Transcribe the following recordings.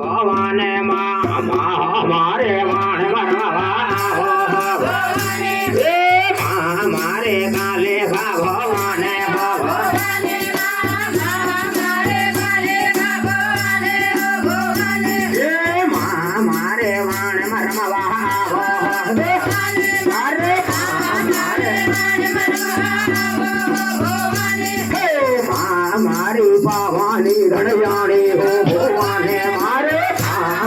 भगवान मारे वाण मरवा मारे काले भगवान मारे वाण मरवा मारी पावानी गणयाणी हो भगवाने मारे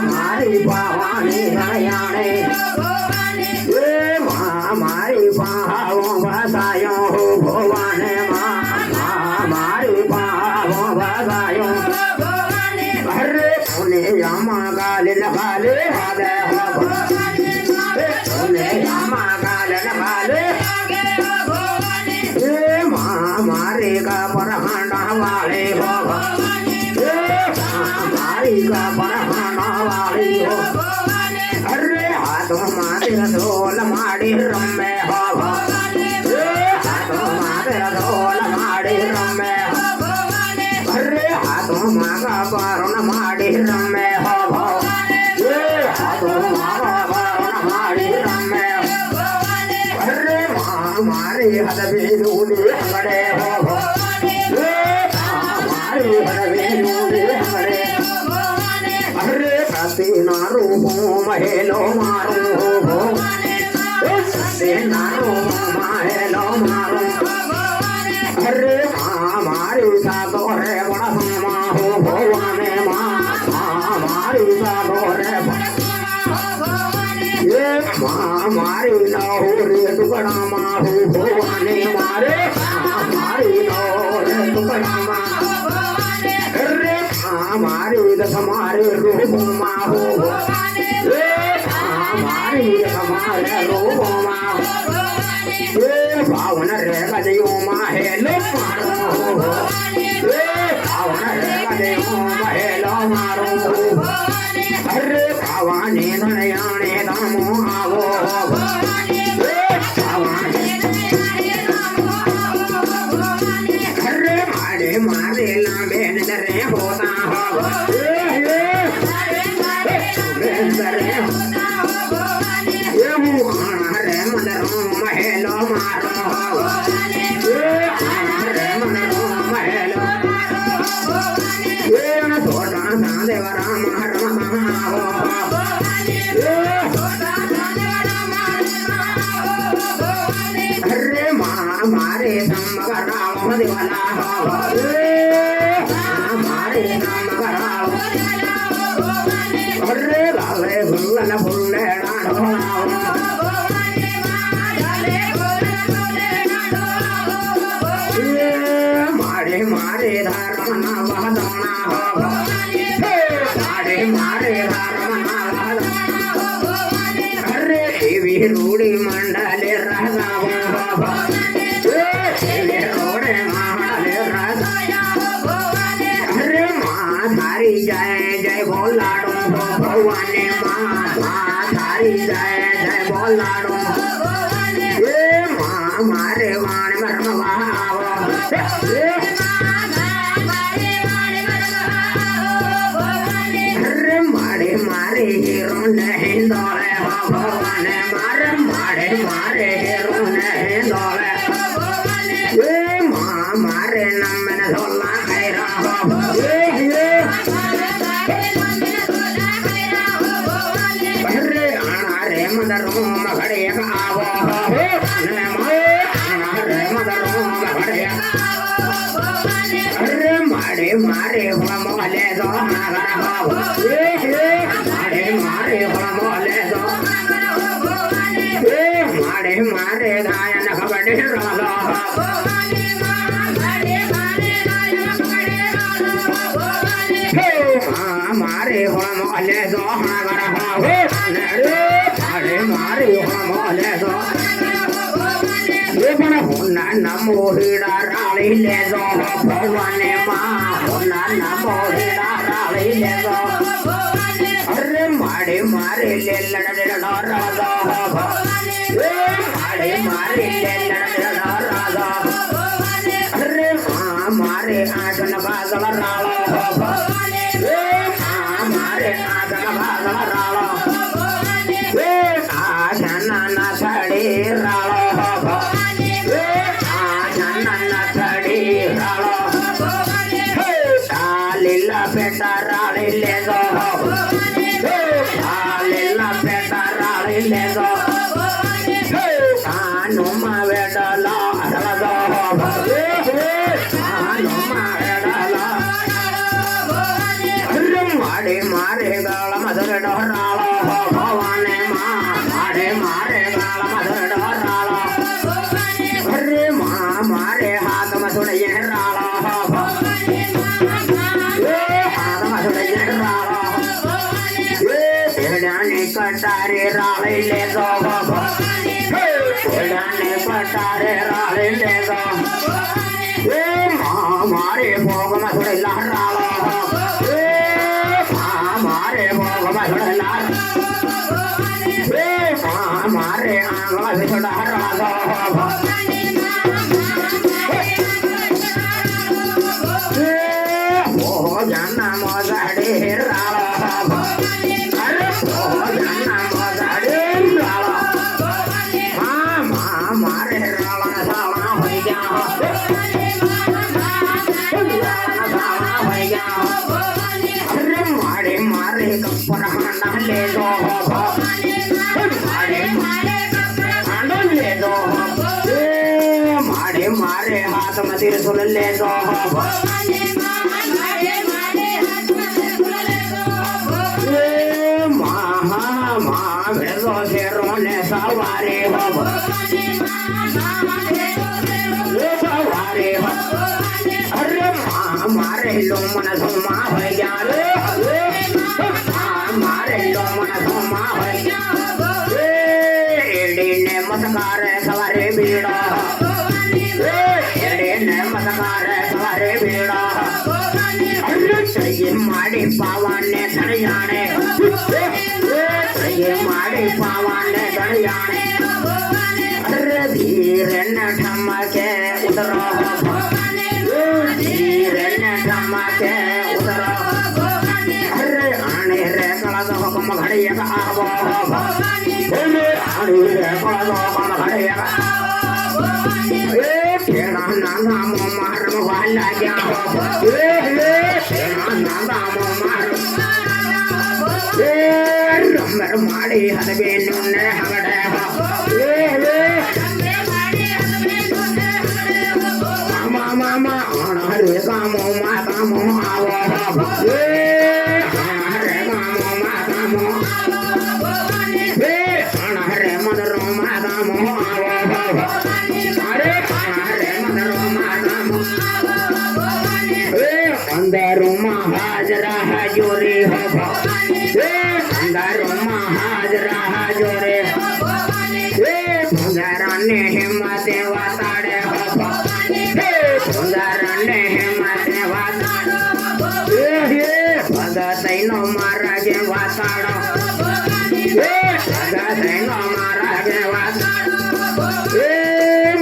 मारी पावानी गणयाणी मारी पावो बसायो हो भगवाने मारी पावो बसायो अरे पुणे यामा गाले लगाले हादे पुणे यामा गाले लगाले मारे का परहाना वाले हो मारी का परहाना वाली हो अरे हाथों मारे ढोल माड़ी रम्मे हो हाथों मारे ढोल माड़ी रम्मे अरे हाथों मागा पारुण माड़ी रम्मे हो हाथों मागा पारुण माड़ी रम्मे अरे मारे हदबे नूले हंगड़े हो मारे हदबे नूले हंगड़े अरे प्रति नारू हो महेलो मारू हो प्रति नारू महेलो मारू अरे मारी सातो रे बड़ा समा हो भगवाने मारी सातो रे मारी लाहौरे टुकड़ा माहू भगवाने मारे मारी लाहौरे टुकड़ा अरे मारी दस मारे रूप माहू मारी दस मारे रूप माहू भावन रे गजयो माहे लो मारो भावन रे गजयो माहे लो मारो अरे भवानी धनयाणे दामो आवो अरे मारे मारे लांबे नजरे होता हो रे मनरो महेलो मारो रे मनरो महेलो थोड़ा देवरा मारो अरे मारे समगराव दिवाला मारे समगराव अरे लाले भुल्लन भुल्ले डाढ़ो मारे मारे धर्मना बहदना मारे मारे धर्मना अरे देवी रूढ़ी मंडले रहगाव देवी रूढ़ी मंडले रहगाव अरे माँ थारी जय जय बोलाडो भगवाने माँ थारी जय जय बोलाडो माँ मारे वाण मरमवाव अरे मारे मारे हीरो नहीं दौड़े भगवान मारे मारे मारे हीरो नहीं दौड़े माँ मारे नमन धोला खैरा अरे आना रे मदरो मगड़े आवो रे मदरो मगड़े अरे मारे मारे मोले दो मारे मारे मोले दो मारे मारे गायन खबड़े राधा मारे मोले दो मारे मारे मोले दो नमो हीरा राली ले दो भगवाने माँ नमो हीरा राली ले दो अरे मारे मारे ले लड़े राधा मारे मारे ले लड़े राधा अरे माँ मारे आजन बाजल रालो मारे आगम भागम रालो आजन थड़ी रालो आजन थड़ी रालो लीला बेटा राली ले दो लीला बेटा राली ले दो कानुमा वेडला रदो कानुमा वेडला मारे मारे गाल मदर डोरालो भवाने माँ मारे मारे गाल मदर डोरालो अरे माँ मारे हाथ में थोड़े ये रालो हाथ में थोड़े ये रालो तेराने कटारे राले ले दो तेराने कटारे राले ले दो माँ मारे भोग में थोड़े लहरालो मारे भोग में लाल मारे आंगवा से थोड़ा हरा दो ओ जाना मजाड़े राला अरे ओ जाना मजाड़े राला माँ मारे राला साला हो गया मारे मारे कपड़ा ले दो मारे मारे कपड़ा ले दो मारे मारे हाथ में त्रिशूल ले दो माँ माँ भेजो शेरों ने सवारे हो सवारे हो अरे माँ मारे लो मन सुमा हो गया मारे लो मन सुमा हो गया एडी ने मस्कार सवारे बीड़ा एडी ने मस्कार सवारे बीड़ा अरे सही माड़ी पावन ने धन जाने सही माड़ी पावन ने धन जाने अरे धीर न ठमके उतरो धीर न ठमके उतरो अरे आने रे कला तो हुक्म घड़िया का आवो बोले आने रे कला तो हुक्म घड़िया का तेरा नाम मार वाला क्या तेरा नाम मार रमर माड़ी हदबे नुने हगड़े मामा मामा रे कामो मा कामो आवो रे कामो मा कामो रे मदरो मा कामो आवो अरे रे मदरो मा कामो अंदरो मा हाजरा हजूरी हो अंदरो मा हाजरा हजूरी ने हिम्मत वाताड़े ने हिम्मत वाताड़ो भगत नो महाराज वाताड़ो भगत नो महाराज वाताड़ो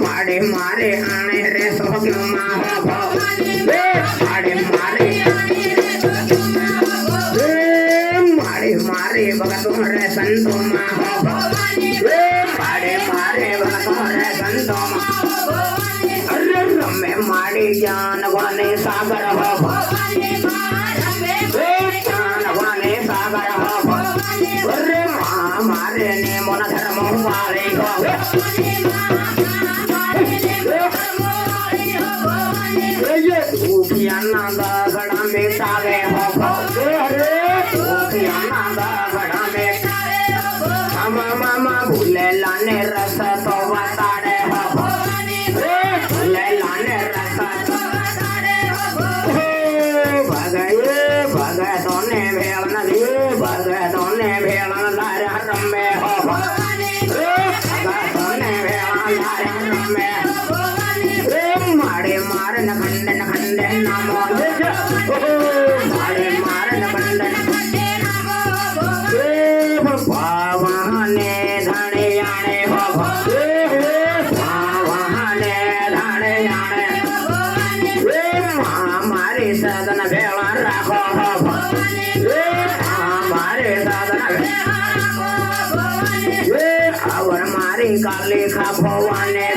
मारे मारे आने रे सोग्यो माहो मारे मारे मारे मारे भगत रे संतो माहो मारे मारे भगत रे संतो अरे रमे मारे ज्ञान वाले सागर हो ज्ञान वाले सागर हो अरे माँ मारे ने मन धर्म वाले हो ये उपियाना गड़ा में तावे हो अरे उपियाना गड़ा में मामा भूले लाने रस तो बताड़े हो भूले लाने रस तो भगए भगए तोने भेल नदी भगए तोने भेल लारे रम्मे हो भगए तोने भेल लारे रम्मे मारे मारन खंडन खंडन नामो मारे मारन खंडन पावाने धने आने हो पावाने धने आने मारे सदन भेला राखो हो आवर मारी काली खा भवाने